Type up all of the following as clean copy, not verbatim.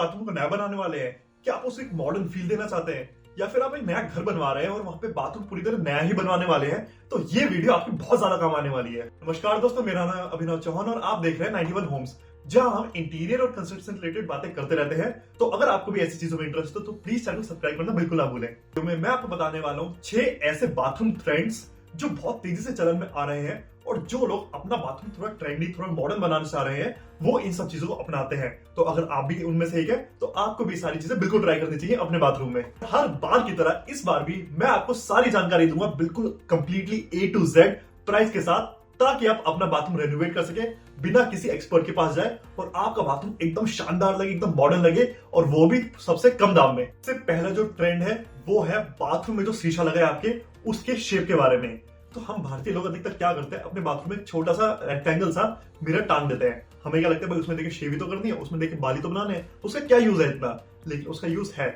Bathroom को नया बनाने वाले हैं, क्या आप उसे एक मॉडर्न फील देना चाहते हैं, या फिर आप एक नया घर बनवा रहे हैं और वहां पे बाथरूम पूरी तरह नया ही बनवाने वाले हैं, तो ये वीडियो आपकी बहुत ज्यादा काम आने वाली है। नमस्कार दोस्तों, मेरा नाम अभिनव चौहान और आप देख रहे हैं 91 होम्स, जहां हम इंटीरियर और कंस्ट्रक्शन रिलेटेड बातें करते रहते हैं। तो अगर आपको भी ऐसी चीजों में इंटरेस्ट हो तो प्लीज चैनल को सब्सक्राइब करना बिल्कुल ना भूलें। तो मैं आपको बताने वाला हूँ 6 ऐसे बाथरूम ट्रेंड्स जो बहुत तेजी से चलन में आ रहे हैं और जो लोग अपना बाथरूम थोड़ा ट्रेंडी, थोड़ा मॉडर्न बनाना चाह रहे हैं, वो इन सब चीजों को अपनाते हैं। तो अगर आप भी उनमें से एक है तो आपको भी सारी चीजें बिल्कुल ट्राई करनी चाहिए अपने बाथरूम में। हर बार की तरह इस बार भी मैं आपको सारी जानकारी दूंगा बिल्कुल completely A to Z price के साथ, ताकि आप अपना बाथरूम रेनोवेट कर सके बिना किसी एक्सपर्ट के पास जाए और आपका बाथरूम एकदम शानदार लगे, एकदम मॉडर्न लगे, और वो भी सबसे कम दाम में। सबसे पहला जो ट्रेंड है वो है बाथरूम में जो शीशा लगा है आपके, उसके शेप के बारे में। तो हम भारतीय लोग अधिकतर क्या करते हैं, अपने बाथरूम में एक छोटा सा रेक्टेंगल सा मिरर टांग देते हैं। हमें क्या लगता है भाई उसमें देखिए शेवी तो करनी है, उसमें देखिए बाली तो बनाने हैं, उसका क्या यूज है इतना, लेकिन उसका यूज है,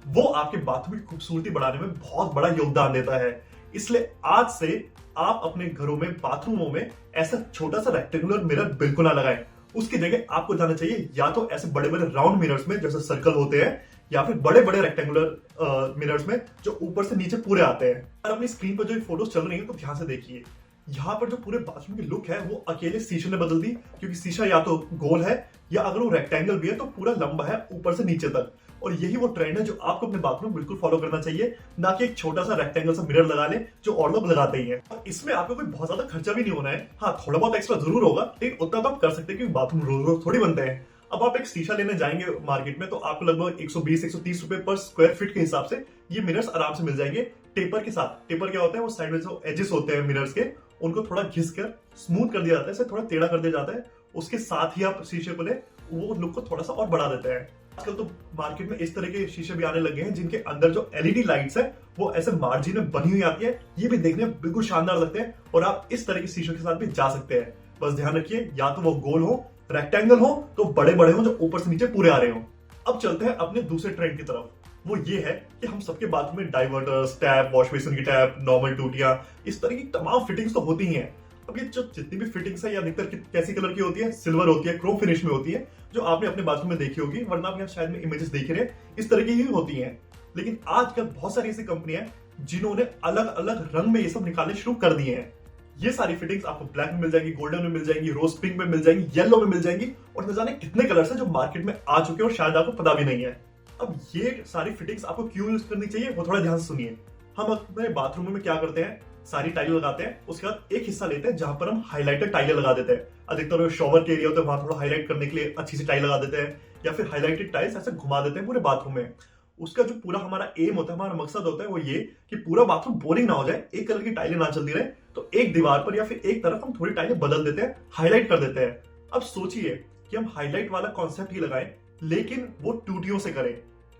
वो आपके बाथरूम की खूबसूरती बढ़ाने में बहुत बड़ा योगदान देता है। इसलिए आज से आप अपने घरों में, बाथरूमों में ऐसा छोटा सा रेक्टेंगुलर मिरर बिल्कुल ना लगाएं। उसकी जगह आपको जाना चाहिए या तो ऐसे बड़े बड़े राउंड मिरर्स में जैसे सर्कल होते हैं, या फिर बड़े बड़े रेक्टेंगुलर मिरर्स में जो ऊपर से नीचे पूरे आते हैं। और अपनी स्क्रीन पर जो फोटोज चल रही है तो ध्यान से देखिए, यहाँ पर जो पूरे बाथरूम की लुक है वो अकेले शीशे ने बदल दी, क्योंकि शीशा या तो गोल है या अगर वो रेक्टेंगल भी है तो पूरा लंबा है ऊपर से नीचे तक। और यही वो ट्रेंड है जो आपको अपने बाथरूम में बिल्कुल फॉलो करना चाहिए, ना कि एक छोटा सा रेक्टेंगल सा मिरर लगा ले जो और लोग लगाते ही हैं। और इसमें आपको कोई बहुत ज्यादा खर्चा भी नहीं होना है। हाँ, थोड़ा बहुत एक्स्ट्रा जरूर होगा, लेकिन उतना तो आप कर सकते हैं क्योंकि बाथरूम रोज रोज थोड़ी बनते हैं। अब आप एक शीशा लेने जाएंगे मार्केट में तो आपको लगभग 120-130 रुपए पर स्क्वायर फीट के हिसाब से ये मिरर्स आराम से मिल जाएंगे टेपर के साथ। टेपर क्या होता है, वो साइड में जो एजेस होते हैं मिरर्स के, उनको थोड़ा घिस कर स्मूथ कर दिया जाता है, इसे थोड़ा टेढ़ा कर दिया जाता है। उसके साथ ही आप शीशे को ले, वो लुक को थोड़ा सा और बढ़ा देते हैं। आजकल तो मार्केट में इस तरह के शीशे भी आने लगे हैं जिनके अंदर जो एलईडी लाइट्स है वो ऐसे मार्जिन में बनी हुई आती है। ये भी देखने में बिल्कुल शानदार लगते हैं और आप इस तरह के शीशों के साथ भी जा सकते हैं। बस ध्यान रखिए, या तो वो गोल हो, रेक्टेंगल हो, तो बड़े बड़े हो जो ऊपर से नीचे पूरे आ रहे हो। अब चलते हैं अपने दूसरे ट्रेंड की तरफ। वो ये है कि हम सबके बाथरूम में डाइवर्टर्स, टैप, वॉश बेसिन की टैप, नॉर्मल टूटियां, इस तरह की तमाम फिटिंग्स तो होती ही हैं। अब ये जो जितनी भी फिटिंग्स है, या अधिकतर कैसी कलर की होती है, सिल्वर होती है, क्रोम फिनिश में होती है, जो आपने अपने बाथरूम में देखी होगी, वरना आप यहाँ शायद में इमेजेस देख रहे हैं, इस तरह की ही होती हैं। लेकिन आजकल बहुत सारी ऐसी कंपनियां हैं जिन्होंने अलग अलग रंग में ये सब निकालने शुरू कर दिए हैं। ये सारी फिटिंग्स आपको ब्लैक में मिल जाएंगी, गोल्डन में मिल जाएंगी, रोज पिंक में मिल जाएंगी, येलो में मिल जाएंगी, और न जाने कितने कलर्स हैं जो मार्केट में आ चुके हैं और शायद आपको पता भी नहीं है। अब ये सारी फिटिंग्स आपको क्यों यूज करनी चाहिए वो थोड़ा ध्यान से सुनिए। हम अपने बाथरूम में क्या करते हैं, सारी टाइलें लगाते हैं, उसके बाद एक हिस्सा लेते हैं जहां पर हम हाइलाइटर टाइलें लगा देते हैं। अधिकतर शॉवर के एरिया होता है, वहां थोड़ा हाईलाइट करने के लिए अच्छी सी टाइल लगा देते हैं, या फिर हाईलाइटेड टाइल्स ऐसे घुमा देते हैं पूरे बाथरूम में। उसका जो पूरा हमारा एम होता है, हमारा मकसद होता है वो ये कि पूरा बाथरूम बोरिंग ना हो जाए, एक कलर की टाइलें ना चलती रहे, तो एक दीवार पर या फिर एक तरफ हम थोड़ी टाइलें बदल देते हैं, हाईलाइट कर देते हैं। अब सोचिए कि हम हाईलाइट वाला कॉन्सेप्ट ही लगाएं, लेकिन वो टूटियों से करें,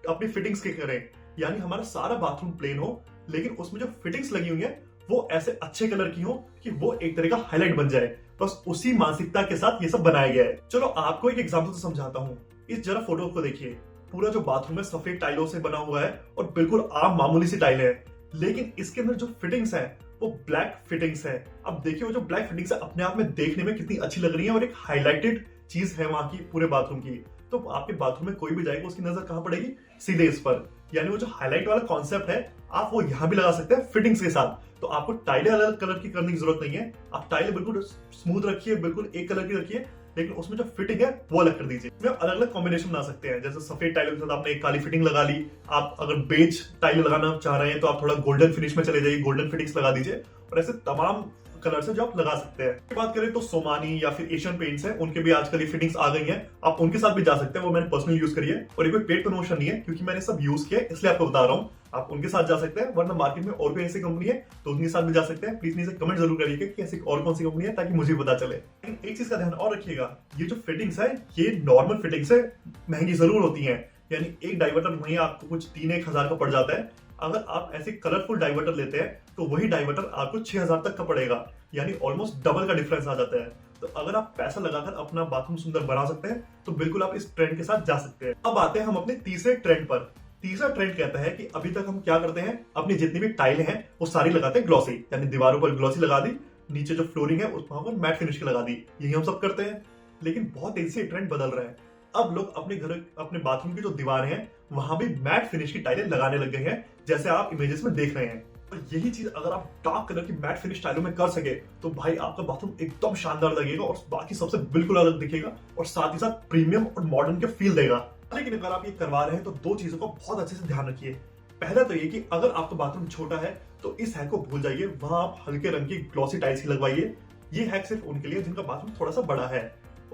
अपनी फिटिंग्स के करें, यानी हमारा सारा बाथरूम प्लेन हो, लेकिन उसमें जो फिटिंग्स लगी हुई है वो ऐसे अच्छे कलर की हो कि वो एक तरह का हाईलाइट बन जाए। बस उसी मानसिकता के साथ ये सब बनाया गया है। चलो आपको एक एग्जांपल से समझाता हूँ। इस जरा फोटो को देखिए, पूरा जो बाथरूम है सफेद टाइलों से बना हुआ है और बिल्कुल आम मामूली सी टाइलें हैं, लेकिन इसके अंदर जो फिटिंग्स है वो ब्लैक फिटिंग्स है। अब देखिए वो जो ब्लैक फिटिंग्स है अपने आप में देखने में कितनी अच्छी लग रही है और एक हाईलाइटेड चीज है वहां की पूरे बाथरूम की। तो आपके बाथरूम में कोई भी जाएगा उसकी नजर कहां पड़ेगी, सीधे इस पर। यानी वो जो हाईलाइट वाला कॉन्सेप्ट है आप वो यहां भी लगा सकते हैं फिटिंग्स के साथ। तो आपको टाइलें अलग अलग कलर की करने की जरूरत नहीं है, आप टाइलें बिल्कुल स्मूथ रखिए, बिल्कुल एक कलर की रखिए, लेकिन उसमें जो फिटिंग है वो अलग कर दीजिए। में अलग अलग कॉम्बिनेशन बना सकते हैं, जैसे सफेद टाइलों के साथ आपने एक काली फिटिंग लगा ली। आप अगर बेज टाइल लगाना चाह रहे हैं तो आप थोड़ा गोल्डन फिनिश में चले जाइए, गोल्डन फिटिंग्स लगा दीजिए, और ऐसे तमाम कलर से जो आप लगा सकते हैं। बात करें तो सोमानी या फिर एशियन पेंट्स है, उनके भी आजकल ये फिटिंग्स आ गई हैं, आप उनके साथ भी जा सकते हैं। वो मैंने पर्सनली यूज करी है और ये कोई पेड प्रमोशन नहीं है, क्योंकि मैंने सब यूज किया है इसलिए आपको बता रहा हूँ। आप उनके साथ जा सकते हैं, वरना मार्केट में और कोई ऐसी कंपनी है तो उनके साथ भी जा सकते हैं। प्लीज नीचे कमेंट जरूर करिएगा कि ऐसी और कौन सी कंपनी है, ताकि मुझे पता चले। एक चीज का ध्यान और रखिएगा, ये जो फिटिंग्स है ये नॉर्मल फिटिंग्स है, महंगी जरूर होती है, यानी एक डाइवर्टर वहीं आपको कुछ 3-1 हजार का पड़ जाता है। अगर आप ऐसे कलरफुल डाइवर्टर लेते हैं तो वही डाइवर्टर आपको 6,000 तक का पड़ेगा, यानी ऑलमोस्ट डबल का डिफरेंस आ जाता है। तो अगर आप पैसा लगाकर अपना बाथरूम सुंदर बना सकते हैं तो बिल्कुल आप इस ट्रेंड के साथ जा सकते हैं। अब आते हैं हम अपने तीसरे ट्रेंड पर। तीसरा ट्रेंड कहता है कि अभी तक हम क्या करते हैं, अपनी जितनी भी टाइलें हैं वो सारी लगाते हैं ग्लॉसी, यानी दीवारों पर ग्लॉसी लगा दी, नीचे जो फ्लोरिंग है उस पर मैट फिनिश की लगा दी, यही हम सब करते हैं। लेकिन बहुत तेजी से ट्रेंड बदल रहा है। अब लोग अपने घर अपने बाथरूम की जो दीवारें हैं वहां भी मैट फिनिश की टाइलें लगाने लग गए हैं, जैसे आप इमेजेस में देख रहे हैं। और यही चीज अगर आप डार्क कलर की मैट फिनिश टाइलों में कर सके तो भाई आपका बाथरूम एकदम शानदार लगेगा और बाकी सबसे बिल्कुल अलग दिखेगा और साथ ही साथ प्रीमियम और मॉडर्न के फील देगा। लेकिन अगर आप ये करवा रहे हैं तो दो चीजों को बहुत अच्छे से ध्यान रखिए। पहला तो ये कि अगर आपका बाथरूम छोटा है तो इस हैक को भूल जाइए, वहां आप हल्के रंग की ग्लॉसी टाइल्स ही लगवाइए। ये हैक सिर्फ उनके लिए जिनका बाथरूम थोड़ा सा बड़ा है।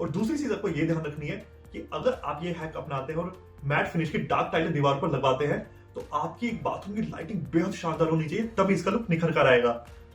और दूसरी चीज आपको ये ध्यान रखनी है कि अगर आप ये हैक अपनाते हैं और मैट फिनिश की डार्क टाइलें दीवार पर लगवाते हैं तो आपकी बाथरूम की लाइटिंग बेहद शानदार होनी चाहिए, तभी इसका लुक निखर कर आएगा।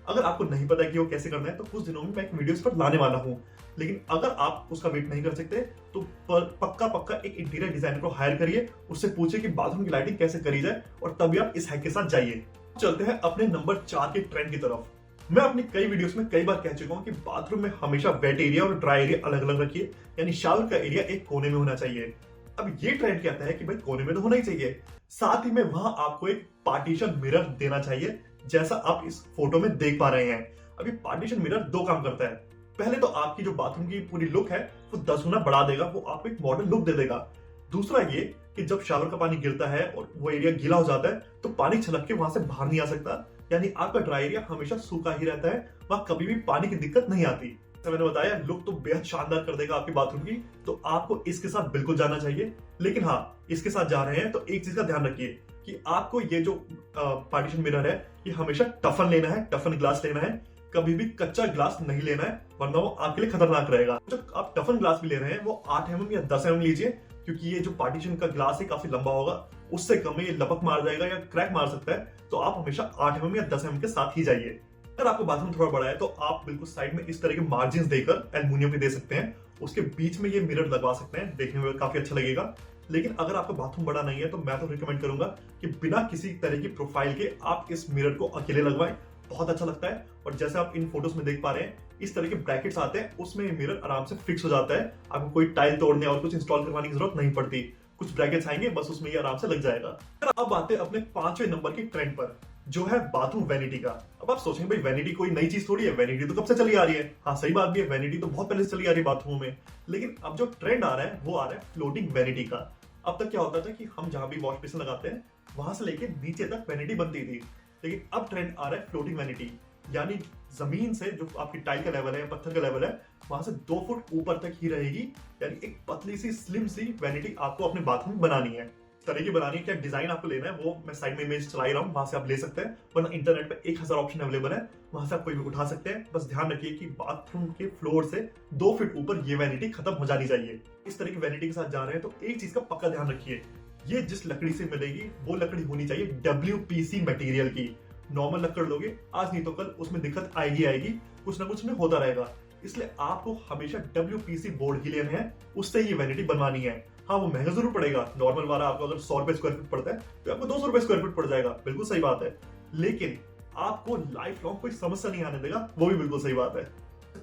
अगर आपको नहीं पता कि वो कैसे करना है तो कुछ दिनों में मैं एक वीडियोस पर लाने वाला हूं। लेकिन अगर आप उसका वेट नहीं कर सकते तो पक्का एक इंटीरियर डिजाइनर को हायर करिए, उससे पूछिए कि बाथरूम की लाइटिंग कैसे करी जाए और तभी आप इस हैक के साथ जाइए। चलते हैं अपने नंबर 4 के ट्रेंड की तरफ। मैं अपनी कई वीडियोस में कई बार कह चुका हूं कि बाथरूम में हमेशा वेट एरिया और ड्राई एरिया अलग अलग रखिए, यानी शावर का एरिया एक कोने में होना चाहिए। अब ये ट्रेंड कहता है कि भाई कोने में तो होना ही चाहिए, साथ ही में वहां आपको एक पार्टीशन मिरर देना चाहिए, जैसा आप इस फोटो में देख पा रहे हैं। अब ये पार्टीशन मिरर दो काम करता है। पहले तो आपकी जो बाथरूम की पूरी लुक है वो 10 गुना बढ़ा देगा, वो आपको एक मॉडर्न लुक दे देगा। दूसरा ये कि जब शावर का पानी गिरता है और वो एरिया गीला हो जाता है तो पानी छलक के वहां से बाहर नहीं आ सकता, यानी आपका ड्राई एरिया हमेशा सूखा ही रहता है, वहां कभी भी पानी की दिक्कत नहीं आती। मैंने बताया लुक तो बेहद शानदार कर देगा आपकी बाथरूम की, तो आपको इसके साथ बिल्कुल जाना चाहिए। लेकिन हाँ, इसके साथ जा रहे हैं तो एक चीज का ध्यान रखिए कि आपको ये जो पार्टीशन मिरर है ये हमेशा टफन लेना है, टफन ग्लास लेना है, कभी भी कच्चा ग्लास नहीं लेना है, वरना वो आपके लिए खतरनाक रहेगा। जो आप टफन ग्लास भी ले रहे हैं वो 8 mm या 10 mm लीजिए, क्योंकि ये जो पार्टीशन का ग्लास है काफी लंबा होगा, उससे कम में ये लपक मार जाएगा या क्रैक मार सकता है। तो आप हमेशा 8 mm या 10 mm के साथ ही जाइए। अगर आपका बाथरूम थोड़ा बड़ा है तो आप बिल्कुल साइड में इस तरह के मार्जिन देकर एल्युमिनियम के दे सकते हैं, उसके बीच में ये मिरर लगवा सकते हैं, देखने में काफी अच्छा लगेगा। लेकिन अगर आपका बाथरूम बड़ा नहीं है तो मैं तो रिकमेंड करूंगा कि बिना किसी तरह की प्रोफाइल के आप इस मिरर को अकेले लगवाएं, बहुत अच्छा लगता है। और जैसे आप इन फोटोज में देख पा रहे हैं इस तरह के ब्रैकेट्स आते हैं, उसमें ये मिरर आराम से फिक्स हो जाता है, आपको कोई टाइल तोड़ने और कुछ इंस्टॉल करवाने की जरूरत नहीं पड़ती। कुछ ब्रैकेट्स आएंगे बस, उसमें ये आराम से लग जाएगा। अब आते हैं अपने 5वें नंबर के ट्रेंड पर, जो है बाथरूम वैनिटी का। अब आप सोचेंगे भाई वैनिटी कोई नई चीज थोड़ी है, वैनिटी तो कब से चली आ रही है। हाँ सही बात भी है, वैनिटी तो बहुत पहले से चली आ रही है बाथरूम में। लेकिन अब जो ट्रेंड आ रहा है वो आ रहा है फ्लोटिंग वैनिटी का। अब तक क्या होता था कि हम जहां भी वॉश बेसिन लगाते हैं वहां से लेके नीचे तक वैनिटी बनती थी, लेकिन अब ट्रेंड आ रहा है फ्लोटिंग वैनिटी, यानी जमीन से जो आपकी टाइल का लेवल है, पत्थर का लेवल है, वहां से 2 फुट ऊपर तक ही रहेगी, यानी एक पतली सी स्लिम सी वैनिटी आपको अपने बाथरूम में बनानी है। तरह की बनानी है, क्या डिजाइन आपको लेना है वो मैं साइड में इमेज चला ही रहा हूँ, वहां से आप ले सकते हैं, वरना इंटरनेट पे 1000 ऑप्शन अवेलेबल है, वहां से आप कोई भी उठा सकते हैं। बस ध्यान रखिए कि बाथरूम के फ्लोर से 2 फीट ऊपर ये वैनिटी खत्म हो जानी चाहिए। इस तरह की वैनिटी के साथ जा रहे हैं तो एक चीज का पक्का ध्यान रखिए, ये जिस लकड़ी से मिलेगी वो लकड़ी होनी चाहिए WPC मटेरियल की। नॉर्मल लकड़ लोगे आज नहीं तो कल उसमें दिक्कत आएगी, कुछ ना कुछ में होता रहेगा। इसलिए आपको हमेशा WPC बोर्ड ही लेने हैं, उससे ये वैनिटी बनवानी है। हाँ वो महंगा जरूर पड़ेगा, नॉर्मल वाला आपको अगर 100 रुपए स्क्वायर फीट पड़ता है तो आपको 200 रुपए स्क्वायर फीट पड़ जाएगा, बिल्कुल सही बात है। लेकिन आपको लाइफ लॉन्ग कोई समस्या नहीं आने देगा, वो भी बिल्कुल सही बात है।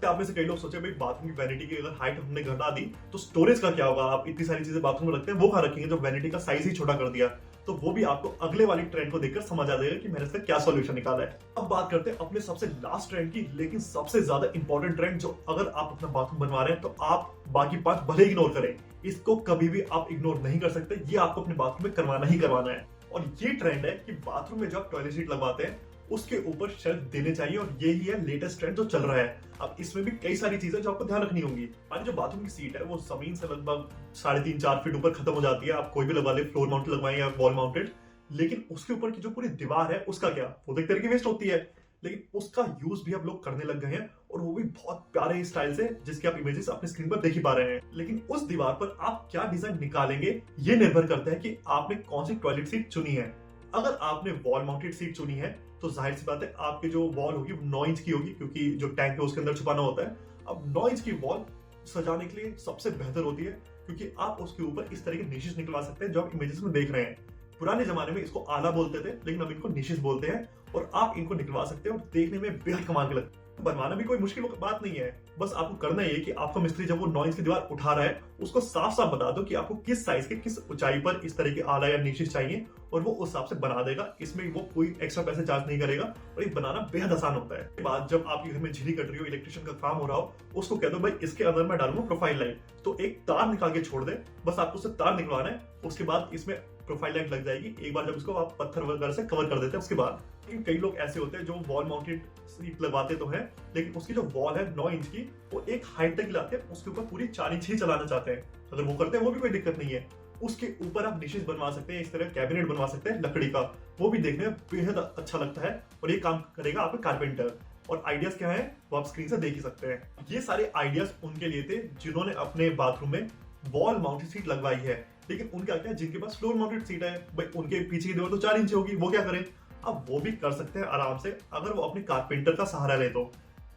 आप में से कई लोग सोचे भाई बाथरूम की वैनिटी की अगर हाइट हमने घटा दी तो स्टोरेज का क्या होगा, आप इतनी सारी चीजें बाथरूम में रखते हैं वो कहाँ रखेंगे, जब वैनिटी का साइज ही छोटा कर दिया। तो वो भी आपको अगले वाली ट्रेंड को देखकर समझ आ जाएगा कि मैंने इसका क्या सॉल्यूशन निकाला है। अब बात करते हैं अपने सबसे लास्ट ट्रेंड की, लेकिन सबसे ज्यादा इंपॉर्टेंट ट्रेंड, जो अगर आप अपना बाथरूम बनवा रहे हैं तो आप बाकी 5 भले इग्नोर करें, इसको कभी भी आप इग्नोर नहीं कर सकते, ये आपको अपने बाथरूम में करवाना ही करवाना है। और ये ट्रेंड है कि बाथरूम में जो आप टॉयलेट सीट लगवाते हैं उसके ऊपर शेल्फ देने चाहिए, और यही है लेटेस्ट ट्रेंड जो चल रहा है। अब इसमें भी कई सारी चीजें जो आपको ध्यान रखनी होंगी। हमारी जो बाथरूम की सीट है वो जमीन से लगभग 3.5-4 फीट ऊपर खत्म हो जाती है, आप कोई भी लगवा ले, फ्लोर माउंटेड लगवाएं या वॉल माउंटेड। लेकिन उसके ऊपर की जो पूरी दीवार है उसका क्या, वो तो एक तरह की वेस्ट होती है, लेकिन उसका यूज भी अब लोग करने लग गए हैं, और वो भी बहुत प्यारे स्टाइल से, जिसके आप इमेजेस अपने स्क्रीन पर देख ही पा रहे हैं। लेकिन उस दीवार पर आप क्या डिजाइन निकालेंगे ये निर्भर करता है कि आपने कौन सी टॉयलेट सीट चुनी है। अगर आपने वॉल माउंटेड सीट चुनी है तो जाहिर सी बात है आपकी जो वॉल होगी वो 9 इंच की होगी, क्योंकि जो टैंक है उसके अंदर छुपाना होता है। अब 9 इंच की वॉल सजाने के लिए सबसे बेहतर होती है, क्योंकि आप उसके ऊपर इस तरह के निशेस निकलवा सकते हैं जो आप इमेजेस में देख रहे हैं। पुराने जमाने में इसको आला बोलते थे, लेकिन अब इनको निशेस बोलते हैं, और आप इनको निकलवा सकते हैं और देखने में बेहद कमाल के लगते हैं। बनवाना भी कोई मुश्किल बात नहीं है, बस आपको करना ये कि आपका मिस्त्री जब वो 9 इंच की दीवार उठा रहा है उसको साफ साफ बता दो कि आपको किस साइज के किस ऊंचाई पर इस तरह के आला या निशेस चाहिए, और वो उस हिसाब से बना देगा। इसमें वो कोई एक्स्ट्रा पैसे चार्ज नहीं करेगा और ये बनाना बेहद आसान होता है। इसके बाद जब आपके घर में झिल्ली कट रही हो, इलेक्ट्रिशियन का काम हो रहा हो, उसको कह दो भाई इसके अंदर मैं डालूंगा प्रोफाइल लाइट, तो एक तार निकाल के छोड़ दे, बस आपको उससे तार निकलवाना है। उसके बाद इसमें प्रोफाइल लाइट लग जाएगी। एक बार जब उसको आप पत्थर वगैरह से कवर कर देते हैं उसके बाद। लेकिन कई लोग ऐसे होते हैं जो वॉल माउंटेड सीट लगवाते तो हैं, लेकिन उसकी जो वॉल है 9 इंच की, वो एक हाइट तक लाते हैं, उसके ऊपर पूरी 4 इंच ही चलाना चाहते हैं। अगर वो करते हैं वो भी कोई दिक्कत नहीं है। उसके ऊपर आप निशेस बनवा सकते हैं, इस तरह कैबिनेट बनवा सकते हैं लकड़ी का, वो भी देखने में बेहद अच्छा लगता है और ये काम करेगा आपका कारपेंटर। और आइडियाज क्या है वो आप स्क्रीन से देख ही सकते हैं। ये सारे आइडियाज उनके लिए थे जिन्होंने अपने बाथरूम में वॉल माउंटेड सीट लगवाई है। लेकिन उनका क्या है, जिनके पास फ्लोर माउंटेड सीट है, भाई उनके पीछे की दीवार तो 4 इंच होगी, वो क्या करें? अब वो भी कर सकते हैं आराम से, अगर वो अपने कारपेंटर का सहारा ले तो।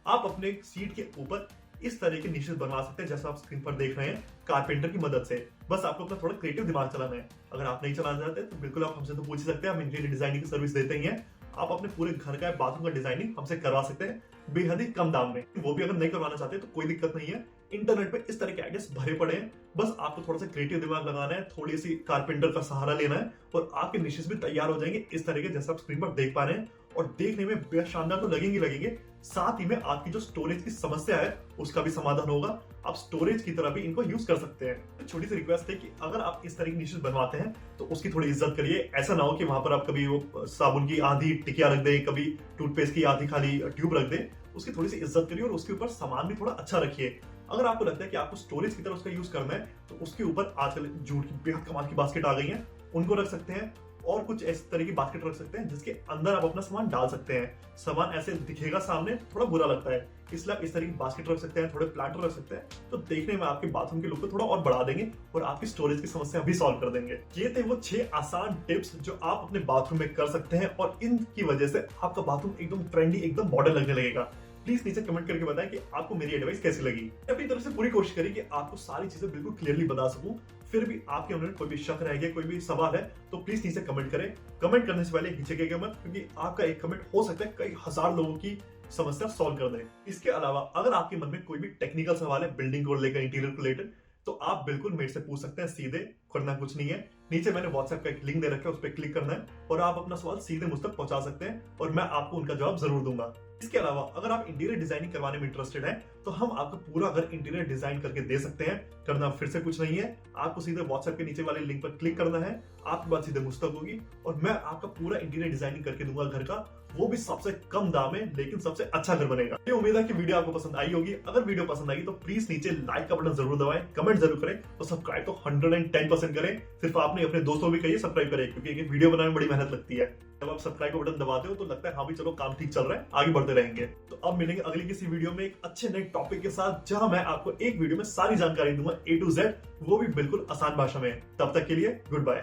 आप अपने सीट के ऊपर इस तरह के निशेस बनवा सकते हैं जैसा आप स्क्रीन पर देख रहे हैं, कारपेंटर की मदद से। बस आपको अपना थोड़ा क्रिएटिव दिमाग चलाना है। अगर आप नहीं चलाना चाहते तो बिल्कुल आप हमसे तो पूछ ही सकते हैं, हम इंटीरियर डिजाइनिंग की सर्विस देते ही हैं। आप अपने पूरे घर का बाथरूम का डिजाइनिंग हमसे करवा सकते हैं बेहद ही कम दाम में। वो भी अगर नहीं करवाना चाहते तो कोई दिक्कत नहीं है, इंटरनेट पे इस तरह के आइडियाज भरे पड़े हैं। बस आपको थोड़ा सा क्रिएटिव दिमाग लगाना है, थोड़ी सी कारपेंटर का सहारा लेना है और आपके निशेस भी तैयार हो जाएंगे इस तरह के जैसा आप स्क्रीन पर देख पा रहे हैं। और देखने में बेहद शानदार तो लगेंगे, साथ ही में आपकी जो स्टोरेज की समस्या है उसका भी समाधान होगा। आप स्टोरेज की तरह भी इनको यूज कर सकते हैं। छोटी सी रिक्वेस्ट है कि अगर आप इस तरह की निशेस बनवाते हैं तो उसकी थोड़ी इज्जत करिए। ऐसा ना हो कि वहां पर आप कभी वो साबुन की आधी टिकिया रख दें, कभी टूथपेस्ट की आधी खाली ट्यूब रख दें। उसकी थोड़ी सी इज्जत करिए और उसके ऊपर सामान भी थोड़ा अच्छा रखिए। अगर आपको लगता है कि आपको स्टोरेज की तरह उसका यूज करना है तो उसके ऊपर आजकल जूट की बेहद कमाल की बास्केट आ गई है, उनको रख सकते हैं। और कुछ इस तरह की बास्केट रख सकते हैं जिसके अंदर आप अपना सामान डाल सकते हैं। सामान ऐसे दिखेगा सामने, थोड़ा बुरा लगता है, इसलिए आप इस तरह की बास्केट रख सकते हैं, थोड़े प्लांटर रख सकते हैं, तो देखने में आपके बाथरूम के लुक को थोड़ा और बढ़ा देंगे और आपकी स्टोरेज की समस्या भी सॉल्व कर देंगे। ये थे वो 6 आसान टिप्स जो आप अपने बाथरूम में कर सकते हैं और इनकी वजह से आपका बाथरूम एकदम ट्रेंडी, एकदम मॉडर्न लगने लगेगा। प्लीज नीचे कमेंट करके बताएं कि आपको मेरी एडवाइस कैसी लगी। अपनी तरफ से पूरी कोशिश करी कि आपको सारी चीजें बिल्कुल क्लियरली बता सकूं। फिर भी आपके अंदर कोई भी शक रह गया, कोई भी सवाल है, तो प्लीज नीचे कमेंट करें। कमेंट करने से पहले हिचकेगा मत, क्योंकि आपका एक कमेंट हो सकता है कई हजार लोगों की समस्या सॉल्व कर दे। इसके अलावा अगर आपके मन में कोई भी टेक्निकल सवाल है बिल्डिंग को लेकर, इंटीरियर को लेकर, तो आप बिल्कुल मेरे से पूछ सकते हैं सीधे, करना कुछ नहीं है। नीचे मैंने व्हाट्सएप का एक लिंक दे रखा है, उस पर क्लिक करना है और आप अपना सवाल सीधे मुझ तक पहुंचा सकते हैं और मैं आपको उनका जवाब जरूर दूंगा। इसके अलावा अगर आप इंटीरियर डिजाइनिंग करवाने में इंटरेस्टेड हैं तो हम आपको पूरा घर इंटीरियर डिजाइन करके दे सकते हैं। करना फिर से कुछ नहीं है, आपको सीधे व्हाट्सएप के नीचे वाले लिंक पर क्लिक करना है, आपकी बात सीधे मुझ तक होगी और मैं आपका पूरा इंटीरियर डिजाइनिंग करके दूंगा घर का, वो भी सबसे कम दाम में, लेकिन सबसे अच्छा घर बनेगा। ये उम्मीद है कि वीडियो आपको पसंद आई होगी। अगर वीडियो पसंद आई तो प्लीज नीचे लाइक का बटन जरूर दबाएं, कमेंट जरूर करें और सब्सक्राइब तो 110% करें। सिर्फ आपने अपने दोस्तों को भी कहिए सब्सक्राइब करें, क्योंकि एक वीडियो बनाने में बड़ी मेहनत लगती है। जब आप सब्सक्राइब का बटन दबाते हो तो लगता है हाँ भी चलो काम ठीक चल रहा है, आगे बढ़ते रहेंगे। तो अब मिलेंगे अगली किसी वीडियो में एक अच्छे नए टॉपिक के साथ, जहां मैं आपको एक वीडियो में सारी जानकारी दूंगा A to Z, वो भी बिल्कुल आसान भाषा में। तब तक के लिए गुड बाय।